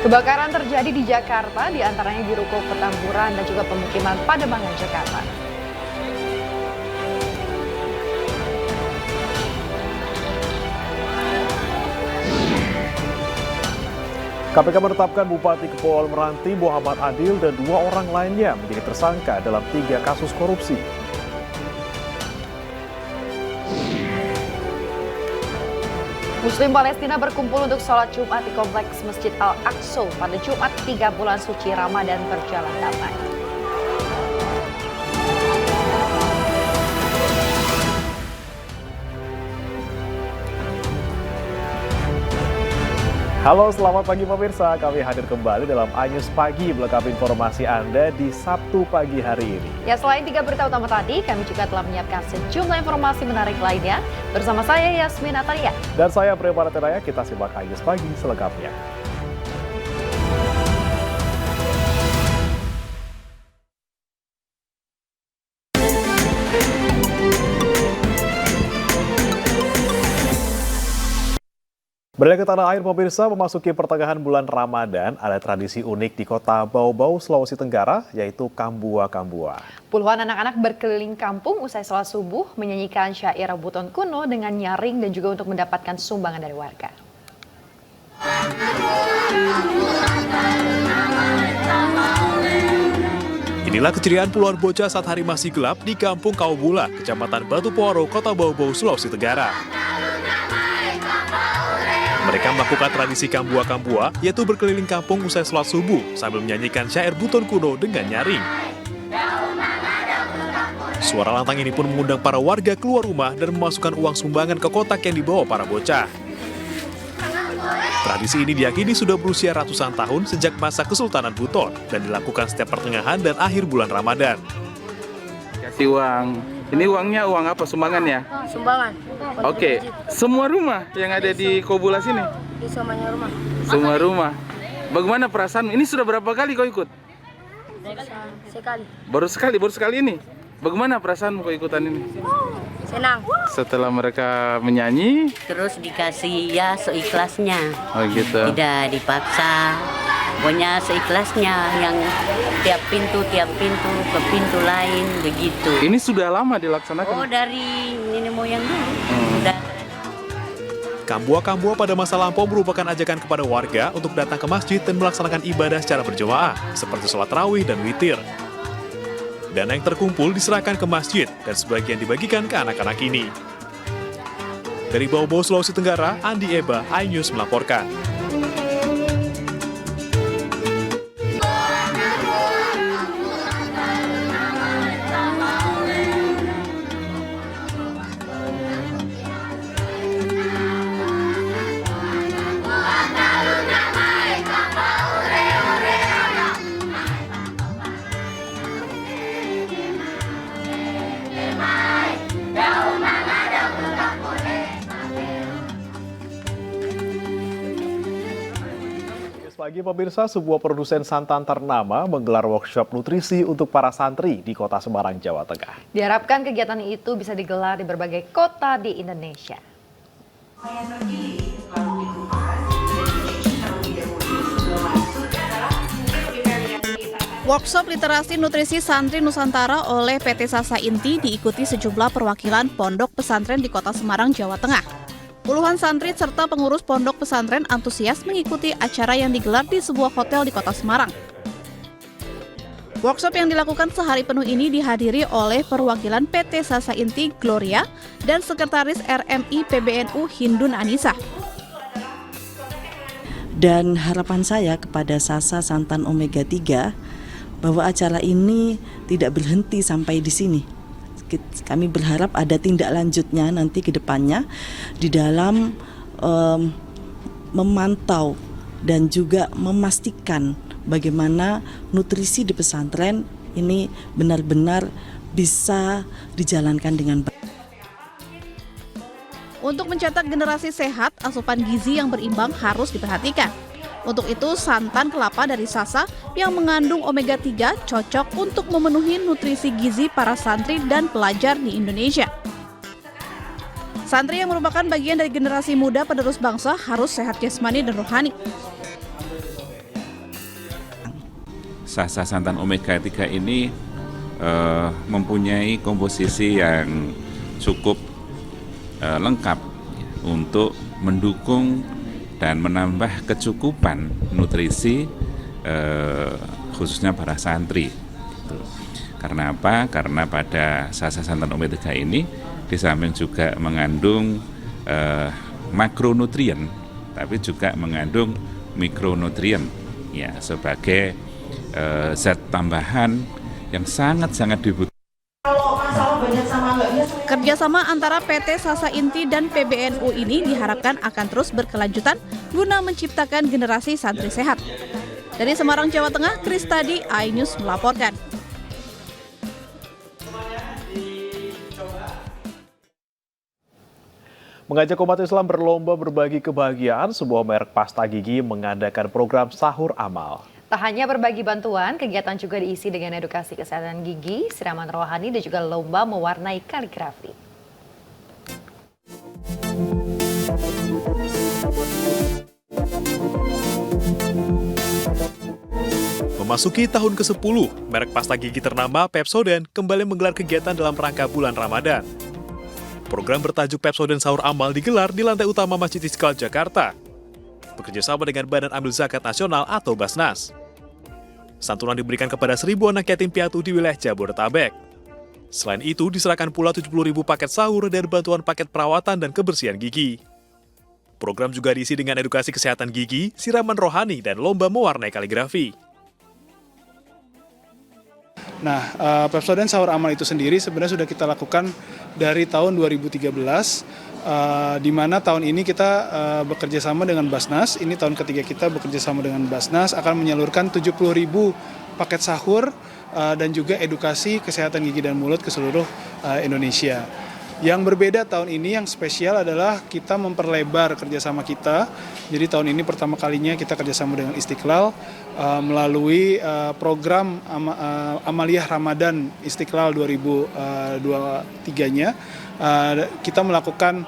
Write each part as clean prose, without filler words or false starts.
Kebakaran terjadi di Jakarta, di antaranya di Ruko Petamburan dan juga pemukiman Pademangan, Jakarta. KPK menetapkan Bupati Kepulauan Meranti Muhammad Adil dan 2 orang lainnya menjadi tersangka dalam 3 kasus korupsi. Muslim Palestina berkumpul untuk sholat Jumat di Kompleks Masjid Al-Aqsa pada Jumat 3 bulan suci Ramadan berjalan damai. Halo, selamat pagi pemirsa. Kami hadir kembali dalam iNews Pagi melengkapi informasi Anda di Sabtu pagi hari ini. Ya, selain 3 berita utama tadi, kami juga telah menyiapkan sejumlah informasi menarik lainnya. Bersama saya, Yasmin Atalia. Dan saya, Prima Ratenaya, kita simak iNews Pagi selengkapnya. Beralih ke tanah air pemirsa, memasuki pertengahan bulan Ramadan, ada tradisi unik di kota Bau-Bau, Sulawesi Tenggara, yaitu Kambua-Kambua. Puluhan anak-anak berkeliling kampung usai sholat subuh menyanyikan syair buton kuno dengan nyaring dan juga untuk mendapatkan sumbangan dari warga. Inilah keceriaan puluhan bocah saat hari masih gelap di Kampung Kaubula, Kecamatan Batu Puaro, Kota Bau-Bau, Sulawesi Tenggara. Mereka melakukan tradisi Kambua-Kambua, yaitu berkeliling kampung usai sholat subuh sambil menyanyikan syair buton kuno dengan nyaring. Suara lantang ini pun mengundang para warga keluar rumah dan memasukkan uang sumbangan ke kotak yang dibawa para bocah. Tradisi ini diyakini sudah berusia ratusan tahun sejak masa Kesultanan Buton dan dilakukan setiap pertengahan dan akhir bulan Ramadan. Kasih uang. Ini uangnya uang apa? Sumbangan ya? Sumbangan. Oke. Semua rumah yang ada di Kaubula sini? Di semuanya rumah. Semua rumah. Bagaimana perasaan? Ini sudah berapa kali kau ikut? Sekali. Baru sekali ini. Bagaimana perasaanmu kau ikutan ini? Senang. Setelah mereka menyanyi, Terus dikasih ya seikhlasnya, oh gitu. tidak dipaksa. Pokoknya seikhlasnya, yang tiap pintu ke pintu lain begitu. Ini sudah lama dilaksanakan? Oh, dari nenek moyang dulu. Sudah. Kambua-Kambua pada masa lampau merupakan ajakan kepada warga untuk datang ke masjid dan melaksanakan ibadah secara berjamaah, seperti sholat tarawih dan witir. Dana yang terkumpul diserahkan ke masjid dan sebagian dibagikan ke anak-anak ini. Dari Bau-Bau, Sulawesi Tenggara, Andi Eba, iNews melaporkan. Pagi pemirsa, sebuah produsen santan ternama menggelar workshop nutrisi untuk para santri di Kota Semarang, Jawa Tengah. Diharapkan kegiatan itu bisa digelar di berbagai kota di Indonesia. Workshop literasi nutrisi santri Nusantara oleh PT Sasa Inti diikuti sejumlah perwakilan pondok pesantren di Kota Semarang, Jawa Tengah. Puluhan santri serta pengurus pondok pesantren antusias mengikuti acara yang digelar di sebuah hotel di Kota Semarang. Workshop yang dilakukan sehari penuh ini dihadiri oleh perwakilan PT Sasa Inti Gloria dan Sekretaris RMI PBNU Hindun Anissa. Dan harapan saya kepada Sasa Santan Omega 3 bahwa acara ini tidak berhenti sampai di sini. Kami berharap ada tindak lanjutnya nanti ke depannya di dalam memantau dan juga memastikan bagaimana nutrisi di pesantren ini benar-benar bisa dijalankan dengan baik. Untuk mencetak generasi sehat, asupan gizi yang berimbang harus diperhatikan. Untuk itu, santan kelapa dari Sasa yang mengandung omega 3 cocok untuk memenuhi nutrisi gizi para santri dan pelajar di Indonesia. Santri yang merupakan bagian dari generasi muda penerus bangsa harus sehat jasmani dan rohani. Sasa santan omega 3 ini mempunyai komposisi yang cukup lengkap untuk mendukung dan menambah kecukupan nutrisi khususnya para santri. Karena apa? Karena pada sasa santan omega 3 ini di samping juga mengandung makronutrien, tapi juga mengandung mikronutrien ya, sebagai zat tambahan yang sangat-sangat dibutuhkan. Kerjasama antara PT Sasa Inti dan PBNU ini diharapkan akan terus berkelanjutan guna menciptakan generasi santri sehat. Dari Semarang, Jawa Tengah, Kristadi, iNews melaporkan. Mengajak umat Islam berlomba berbagi kebahagiaan, sebuah merek pasta gigi mengadakan program sahur amal. Tak hanya berbagi bantuan, kegiatan juga diisi dengan edukasi kesehatan gigi, siraman rohani, dan juga lomba mewarnai kaligrafi. Memasuki tahun ke-10, merek pasta gigi ternama Pepsodent kembali menggelar kegiatan dalam rangka bulan Ramadan. Program bertajuk Pepsodent Sahur Amal digelar di lantai utama Masjid Istiqlal, Jakarta, bekerjasama dengan Badan Amil Zakat Nasional atau Basnas. Santunan diberikan kepada 1.000 anak yatim piatu di wilayah Jabodetabek. Selain itu, diserahkan pula 70.000 paket sahur dan bantuan paket perawatan dan kebersihan gigi. Program juga diisi dengan edukasi kesehatan gigi, siraman rohani, dan lomba mewarnai kaligrafi. Nah, Pepsodent Sahur Amal itu sendiri sebenarnya sudah kita lakukan dari tahun 2013, di mana tahun ini kita bekerja sama dengan Basnas. Ini tahun ketiga kita bekerja sama dengan Basnas, akan menyalurkan 70.000 paket sahur dan juga edukasi kesehatan gigi dan mulut ke seluruh Indonesia. Yang berbeda tahun ini, yang spesial adalah kita memperlebar kerjasama kita. Jadi tahun ini pertama kalinya kita kerjasama dengan Istiqlal melalui program Amaliyah Ramadan Istiqlal 2023-nya. Kita melakukan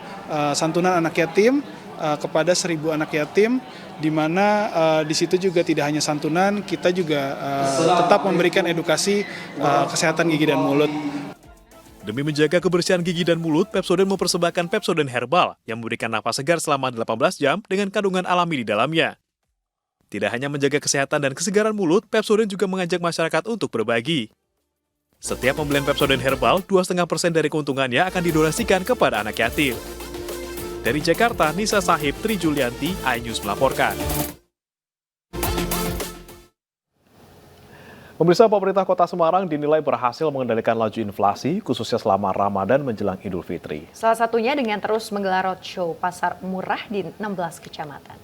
santunan anak yatim kepada 1.000 anak yatim, di mana di situ juga tidak hanya santunan, kita juga tetap memberikan edukasi kesehatan gigi dan mulut. Demi menjaga kebersihan gigi dan mulut, Pepsodent mempersembahkan Pepsodent Herbal yang memberikan nafas segar selama 18 jam dengan kandungan alami di dalamnya. Tidak hanya menjaga kesehatan dan kesegaran mulut, Pepsodent juga mengajak masyarakat untuk berbagi. Setiap pembelian Pepsodent Herbal, 2,5% dari keuntungannya akan didonasikan kepada anak yatim. Dari Jakarta, Nisa Sahib, Tri Julianti, iNews melaporkan. Pemirsa, pemerintah Kota Semarang dinilai berhasil mengendalikan laju inflasi, khususnya selama Ramadan menjelang Idul Fitri. Salah satunya dengan terus menggelar roadshow pasar murah di 16 kecamatan.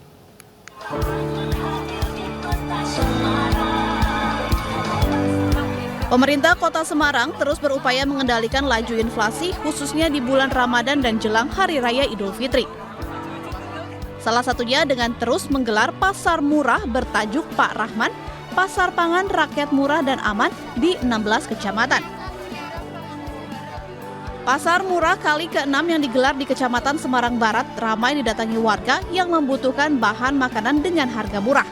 Pemerintah Kota Semarang terus berupaya mengendalikan laju inflasi, khususnya di bulan Ramadan dan jelang Hari Raya Idul Fitri. Salah satunya dengan terus menggelar pasar murah bertajuk Pak Rahman, Pasar Pangan Rakyat Murah dan Aman di 16 kecamatan. Pasar murah kali ke-6 yang digelar di Kecamatan Semarang Barat ramai didatangi warga yang membutuhkan bahan makanan dengan harga murah.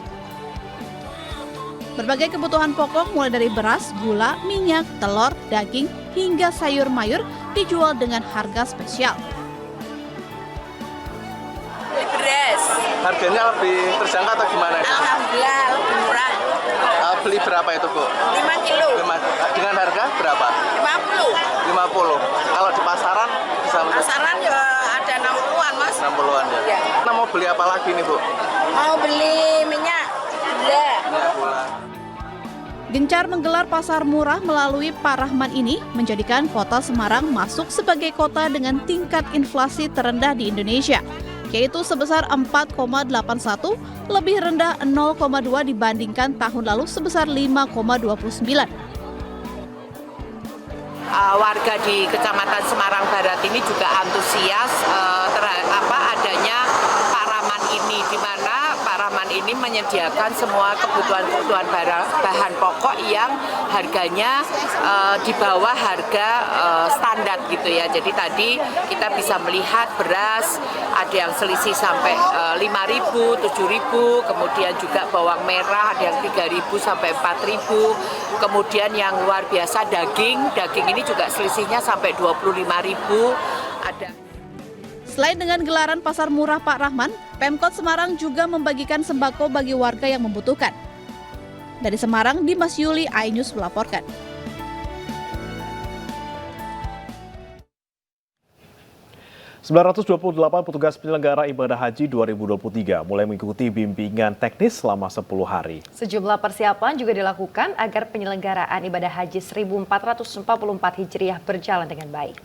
Berbagai kebutuhan pokok mulai dari beras, gula, minyak, telur, daging, hingga sayur mayur dijual dengan harga spesial. Beras. Harganya lebih terjangkau atau gimana? Alhamdulillah lebih murah. Beli berapa itu, Bu? 5 kilo. Dengan harga berapa? 50. 50. Kalau di pasaran bisa Pasaran ya ada 60-an, Mas. 60-an ya. Ya. Nah, mau beli apa lagi nih, Bu? Mau beli minyak gula. Minyak gula. Gencar menggelar pasar murah melalui Pak Rahman ini menjadikan Kota Semarang masuk sebagai kota dengan tingkat inflasi terendah di Indonesia, yaitu sebesar 4,81, lebih rendah 0,2 dibandingkan tahun lalu sebesar 5,29. Warga di Kecamatan Semarang Barat ini juga antusias terhadap adanya Pak Rahman ini, di mana Pak Rahman ini menyediakan semua kebutuhan bahan pokok yang harganya di bawah harga standar gitu ya. Jadi tadi kita bisa melihat beras ada yang selisih sampai 5.000, 7.000, kemudian juga bawang merah ada yang 3.000 sampai 4.000, kemudian yang luar biasa daging ini juga selisihnya sampai 25.000 ada. Selain dengan gelaran Pasar Murah Pak Rahman, Pemkot Semarang juga membagikan sembako bagi warga yang membutuhkan. Dari Semarang, Dimas Yuli, iNews melaporkan. ...928 petugas penyelenggara ibadah haji 2023 mulai mengikuti bimbingan teknis selama 10 hari. Sejumlah persiapan juga dilakukan agar penyelenggaraan ibadah haji 1444 Hijriah berjalan dengan baik.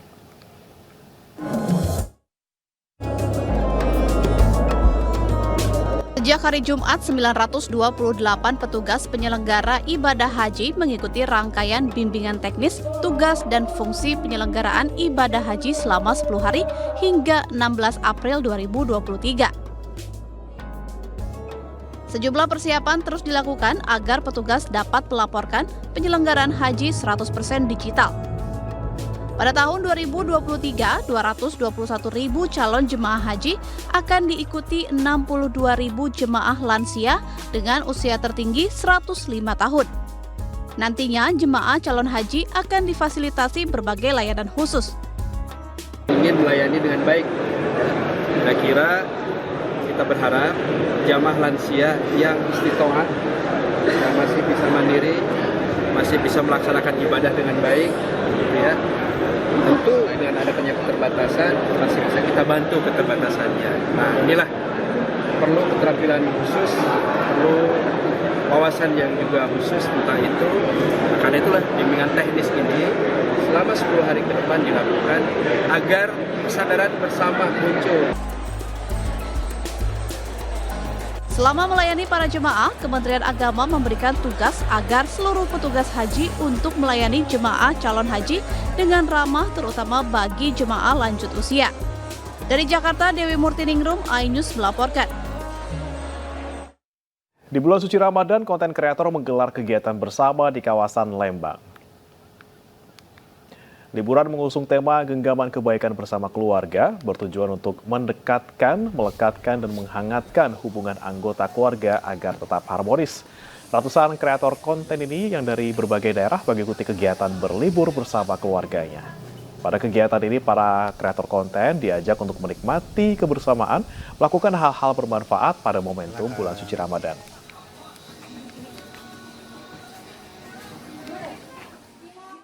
Sejak hari Jumat, 928 petugas penyelenggara ibadah haji mengikuti rangkaian bimbingan teknis, tugas, dan fungsi penyelenggaraan ibadah haji selama 10 hari hingga 16 April 2023. Sejumlah persiapan terus dilakukan agar petugas dapat melaporkan penyelenggaraan haji 100% digital. Pada tahun 2023, 221.000 calon jemaah haji akan diikuti 62.000 jemaah lansia dengan usia tertinggi 105 tahun. Nantinya jemaah calon haji akan difasilitasi berbagai layanan khusus. Ingin melayani dengan baik. Kira-kira kita berharap jamaah lansia yang istiqomah, yang masih bisa mandiri, masih bisa melaksanakan ibadah dengan baik, gitu ya. Tentu dengan adanya keterbatasan masih bisa kita bantu keterbatasannya. Nah, inilah perlu keterampilan khusus, perlu wawasan yang juga khusus tentang itu. Karena itulah bimbingan teknis ini selama 10 hari ke depan dilakukan agar kesadaran bersama muncul. Selama melayani para jemaah, Kementerian Agama memberikan tugas agar seluruh petugas haji untuk melayani jemaah calon haji dengan ramah terutama bagi jemaah lanjut usia. Dari Jakarta, Dewi Murtiningrum, iNews melaporkan. Di bulan suci Ramadan, konten kreator menggelar kegiatan bersama di kawasan Lembang. Liburan mengusung tema genggaman kebaikan bersama keluarga, bertujuan untuk mendekatkan, melekatkan, dan menghangatkan hubungan anggota keluarga agar tetap harmonis. Ratusan kreator konten ini yang dari berbagai daerah mengikuti kegiatan berlibur bersama keluarganya. Pada kegiatan ini, para kreator konten diajak untuk menikmati kebersamaan, melakukan hal-hal bermanfaat pada momentum bulan suci Ramadan.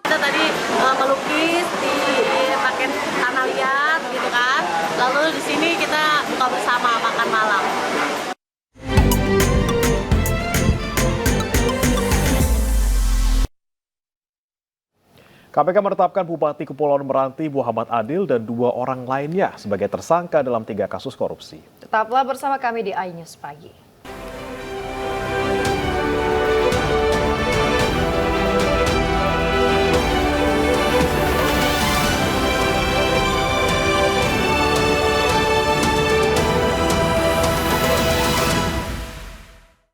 Kita tadi melukis di pakai tanah liat gitu kan. Lalu di sini kita buka bersama makan malam. KPK menetapkan Bupati Kepulauan Meranti Muhammad Adil dan 2 orang lainnya sebagai tersangka dalam 3 kasus korupsi. Tetaplah bersama kami di iNews Pagi.